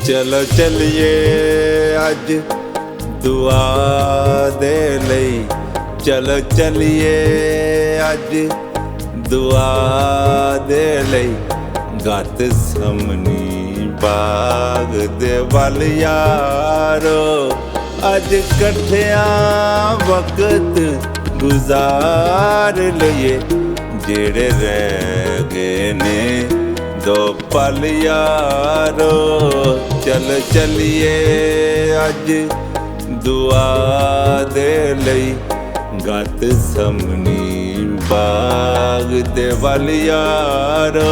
चलो चलिए अज दुआ दे लई, चलो चलिए अज दुआ दे लई। गत समनी बाग दे वल यारो, अज कट्ठिया वक्त गुजार लईए। जेड़े रह गए ने दो पल यारो, चल चलिए अज दुआ दे लई। गत समनी बाग दे वल यारो।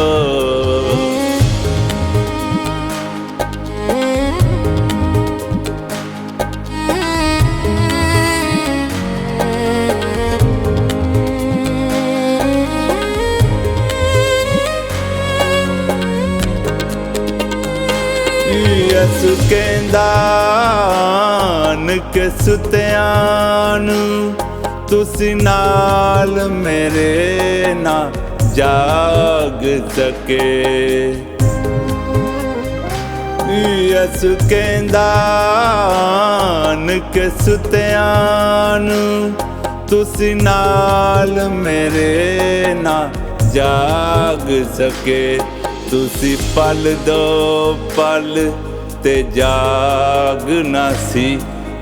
यसु कहंदा के सुतियां नूं तुसी नाल मेरे ना जाग सके। यसु कहंदा के सुतियां नूं तुसी नाल मेरे ना जाग सके। तुसी पल दो पल ते जाग ना सी,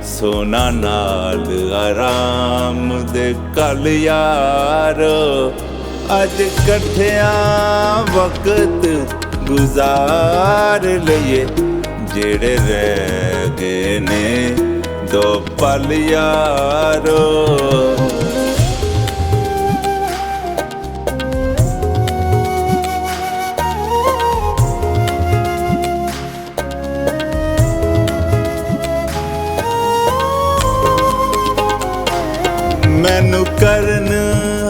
सोना नाल आराम दे कल यारो। अज कट्ठिया वक्त गुजार लईए। जेड़े रह गए ने दो पल यारो। मैनू करन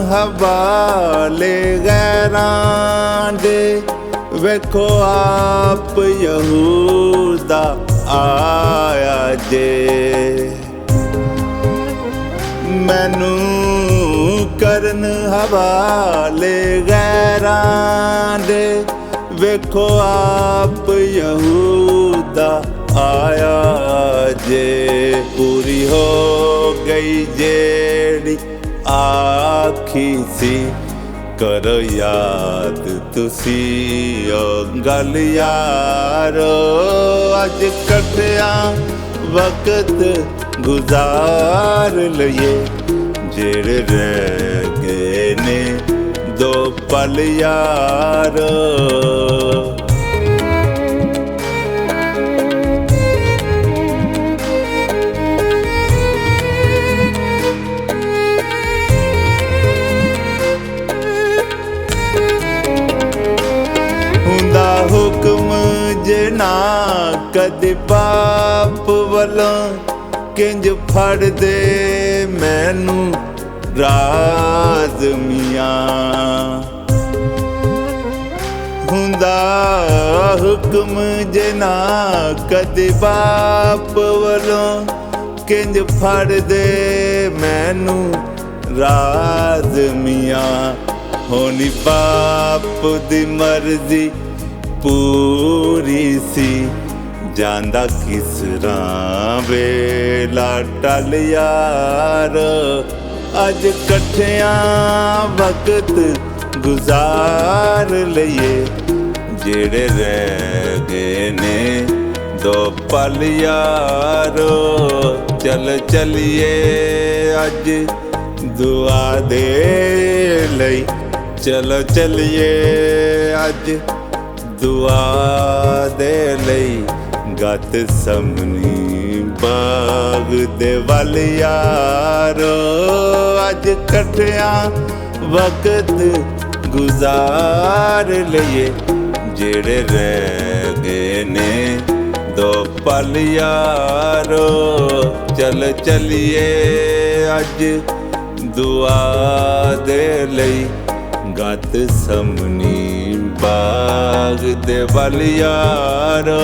हवाले गैरां दे, वेखो आप यहूदा आया जे। मैनू करन हवाले गैरां दे, वेखो आप यहूदा आया जे। पूरी हो गई जेड़ी आखी सी, करो याद तुसी ओ गल यारो। अज कट्ठिया वक्त गुजार लईए। जेड़े रह गए ने दो पल यारो। हुक्म जना कदे बाप वालों, किंज फड़ दे मैनू राज मियां। हुंदा हुक्म जना कदे बाप वालों, किंज फड़ दे मैनू राज मियां। होनी बाप दी मर्जी पूरी सी, जांदा किस राह वेला टल यारो। अज कट्ठिया वक्त गुजार लईए। जेड़े रह गए ने दो पल यारो। चल चलिए अज दुआ दे लई। चलो चलिए अज दुआ दे लई। गत समनी बाग दे वल यारो। अज कट्ठिया वक्त गुजार लईए। जेड़े रह गए ने दो पल यारो। चल चलिए अज दुआ दे लई। गत समनी बाग दे वल यारो।